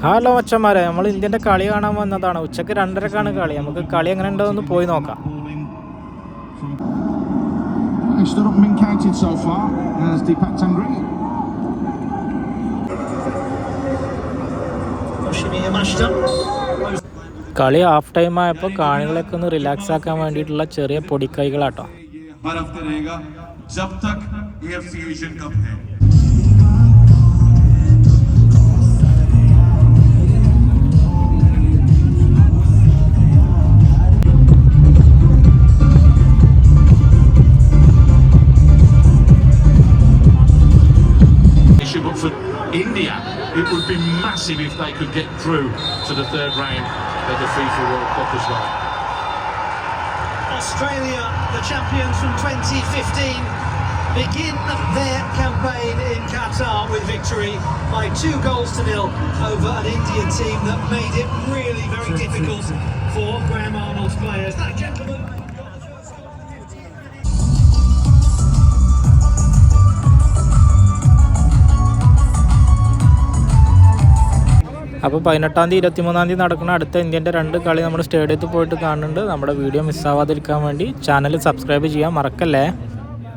Hello മച്ചന്മാരെ, നമ്മൾ ഇന്ത്യൻ്റെ കളി കാണാൻ വന്നതാണ്. ഉച്ചക്ക് 2:30ക്കാണ് കളി. നമുക്ക് കളി എങ്ങനെ ഉണ്ടോന്ന് പോയി നോക്കാം. കളി ഹാഫ് ടൈം ആയപ്പോൾ കാണികളൊക്കെ ഒന്ന് റിലാക്സ് ആക്കാൻ വേണ്ടിയിട്ടുള്ള ചെറിയ പൊടിക്കൈകളാട്ടോ. But for India, it would be massive if they could get through to the third round of the FIFA World Cup as well. Australia, the champions from 2015, begin their campaign in Qatar with victory by 2-0 over an Indian team that made it really very difficult for Graham Arnold's players. That gentleman. അപ്പോൾ 18-ാം തീയതി 23-ാം തീയതി നടക്കുന്ന അടുത്ത ഇന്ത്യൻ്റെ 2 കളി നമ്മുടെ സ്റ്റേഡിയത്തിൽ പോയിട്ട് കാണുന്നുണ്ട്. നമ്മുടെ വീഡിയോ മിസ്സാവാതിരിക്കാൻ വേണ്ടി ചാനൽ സബ്സ്ക്രൈബ് ചെയ്യാൻ മറക്കല്ലേ.